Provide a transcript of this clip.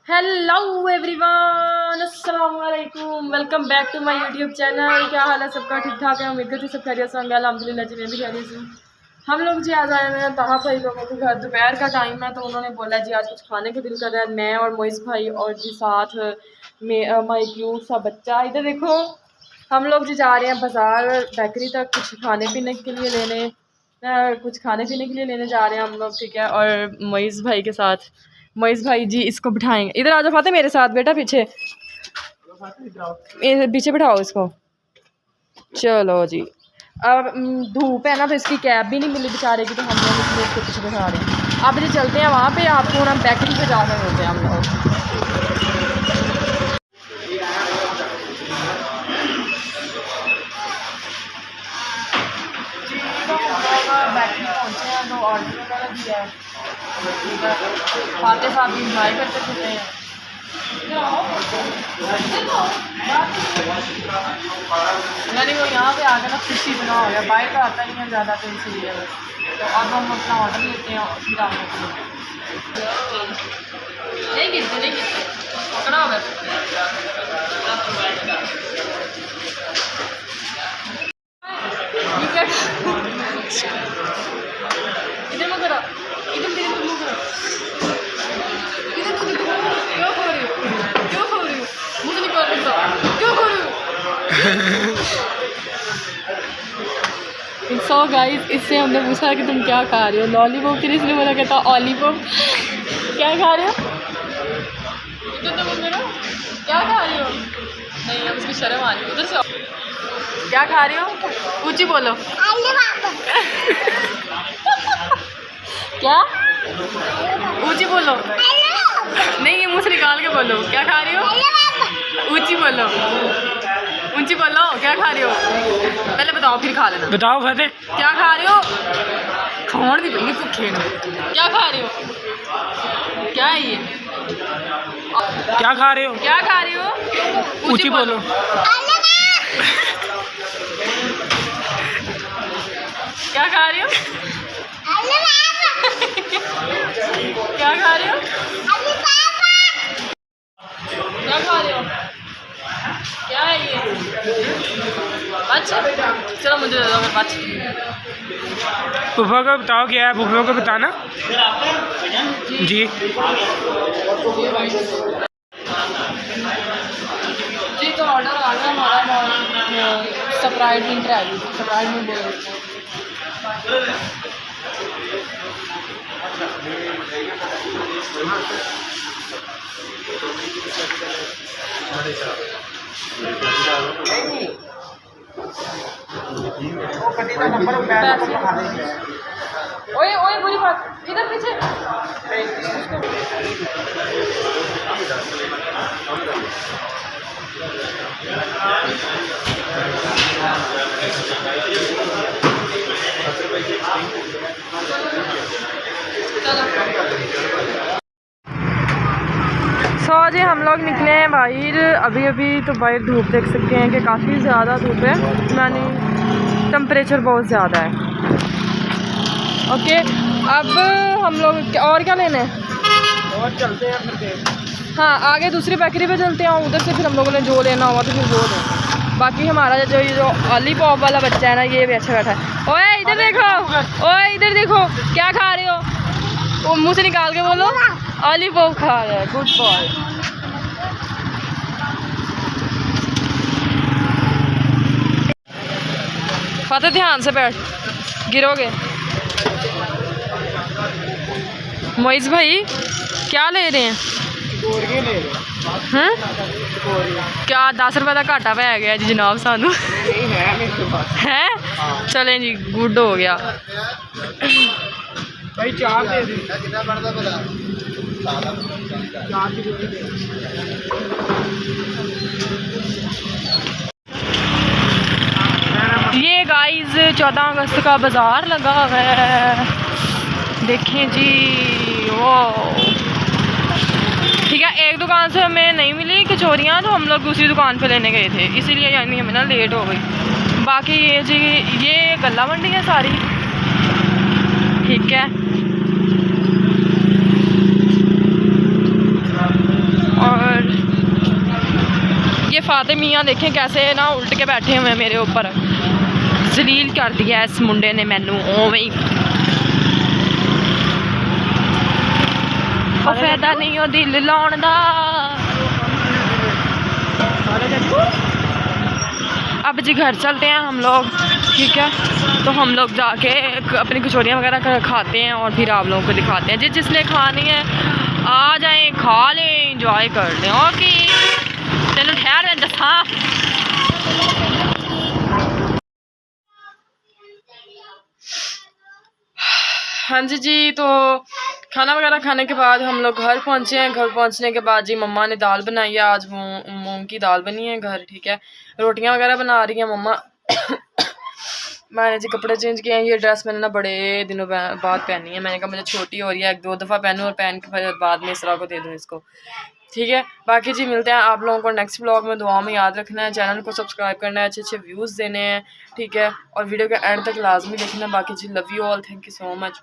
Hello everyone, अस्सलाम वालेकुम। Welcome back to my YouTube channel. क्या हाल है सबका? ठीक ठाक है? उम्मीद करती सब खैरियत से होंगे। अल्हम्दुलिल्लाह जी, मैं भी खैरियत से हूँ। हम लोग जी आज आए हुए हैं ताहा भाई लोगों के घर। दोपहर का टाइम है तो उन्होंने बोला जी आज कुछ खाने का दिल कर रहा है। मैं और मोइस भाई और जी साथ में माई क्यूट सा बच्चा। इधर देखो, हम लोग जी जा रहे हैं बाज़ार बेकरी तक कुछ खाने पीने के लिए लेने जा रहे हैं हम लोग, ठीक है। और मोइस भाई के साथ, मोइस भाई जी इसको बिठाएंगे। इधर आ जाओ फाते मेरे साथ बेटा, पीछे पीछे बिठाओ इसको। चलो जी। अब धूप है ना तो इसकी कैब भी नहीं मिली बेचारे की, तो हम लोग इसलिए इसको पीछे बिठा रहे हैं। अब जी चलते हैं वहाँ पे, आपको हम बेकरी पे जाकर मिलते हैं हम लोग। बैटरी पहुँचे हैं तो ऑर्डर वगैरह दिया है। फाते साहब भी इंजॉय करते फिरते हैं। यानी वो यहाँ पे आकर ना खुशी बना हो गया, बाइक का आता ही है ज़्यादा, तो इसलिए तो अब हम अपना ऑर्डर लेते हैं फिर आप नहीं गिरते पकड़ा होगा। इधर मत करो, इधर तेरे मुंह करो, इधर तू देखो क्यों खो रही हो मुझे नहीं पता क्यों खो रही हो। सो गाइस, इससे हमने पूछा कि तुम क्या खा रहे हो, लॉलीपॉप के लिए। इसलिए बोला कहता ऑलीपॉप। क्या खा रहे हो? इधर तो बोल रहे हो क्या खा रही हो? नहीं, अब उसकी शर्म आ रही है। उधर से क्या खा रही हो? ऊंची बोलो। क्या? ऊंची बोलो। नहीं, मुंह से निकाल के बोलो। क्या खा रही हो? ऊंची बोलो, ऊंची बोलो। क्या खा रही हो? पहले बताओ फिर खा लेना। बताओ फतेह, क्या खा रही हो? खोड़ दी पड़ी भुखे में। क्या खा रही हो? क्या है ये? क्या खा रहे हो? क्या खा रही हो? ऊंची बोलो। क्या खा रही हो? क्या खा रही हो? क्या खा रहे हो? क्या है ये? अच्छा चलो मुझे दे दो बच। फूफा को बताओ क्या है, फूफा को बताना जी। जी तो ऑर्डर आ गया हमारा, स्प्राइट ड्रिंक है, स्प्राइट में बोल। ओए ओए बुरी बात, इधर पीछे। सो जी हम लोग निकले हैं बाहर अभी तो बाहर धूप देख सकते हैं कि काफ़ी ज़्यादा धूप है, यानी टेम्परेचर बहुत ज़्यादा है। ओके, अब हम लोग और क्या लेने हैं? और चलते हैं फिर। हाँ, आगे दूसरी बेकरी पे चलते हैं, उधर से फिर हम लोगों ने जो लेना होगा तो फिर वो लें। बाकी हमारा जो ऑलीपॉप वाला बच्चा है ना, ये भी अच्छा बैठा है। ओए इधर देखो, ओए इधर देखो, क्या खा रहे हो? वो मुँह से निकाल के बोलो। ऑलीपॉप खा रहा है, गुड बॉय। फाते ध्यान से बैठ, गिरोगे। मोइस भाई क्या ले रहे हैं? हैं? क्या 10 रुपये का घाटा पै गया जी जनाब सानू? है चलें जी, गुड हो गया भाई। चार दे दी। ये गाइस 14 अगस्त का बाज़ार लगा हुआ है, देखें जी। वो ठीक है, एक दुकान से हमें नहीं मिली कचौरियाँ, तो हम लोग दूसरी दुकान पे लेने गए थे, इसीलिए यानी हमें ना लेट हो गई। बाकी ये जी, ये गल्ला मंडी है सारी, ठीक है। ये फाते मियाँ देखें कैसे ना उल्ट के बैठे हुए हैं मेरे ऊपर। जलील कर दिया इस मुंडे ने मैनू ओवें फायदा नहीं हो दिल लाउण दा। अब जी घर चलते हैं हम लोग, ठीक है। तो हम लोग जाके अपनी कचौरियाँ वगैरह खाते हैं और फिर आप लोगों को दिखाते हैं। जिसने खानी है आ जाएं, खा लें, इंजॉय कर लें। ओके चलो ठहर में दसा। हाँ जी, तो खाना वगैरह खाने के बाद हम लोग घर पहुँचे हैं। घर पहुँचने के बाद जी मम्मा ने दाल बनाई है, आज मूंग की दाल बनी है घर, ठीक है। रोटियां वगैरह बना रही हैं मम्मा। मैंने जी कपड़े चेंज किए हैं। ये ड्रेस मैंने ना बड़े दिनों बाद पहनी है। मैंने कहा मुझे छोटी हो रही है, 1-2 दफ़ा पहनूँ और पहन के बाद में इसरा को दे दूँ इसको, ठीक है। बाकी जी मिलते हैं आप लोगों को नेक्स्ट ब्लॉग में। दुआ में याद रखना है, चैनल को सब्सक्राइब करना है, अच्छे अच्छे व्यूज़ देने हैं, ठीक है। और वीडियो के एंड तक लाजमी देखना। बाकी जी love you all, thank you so much.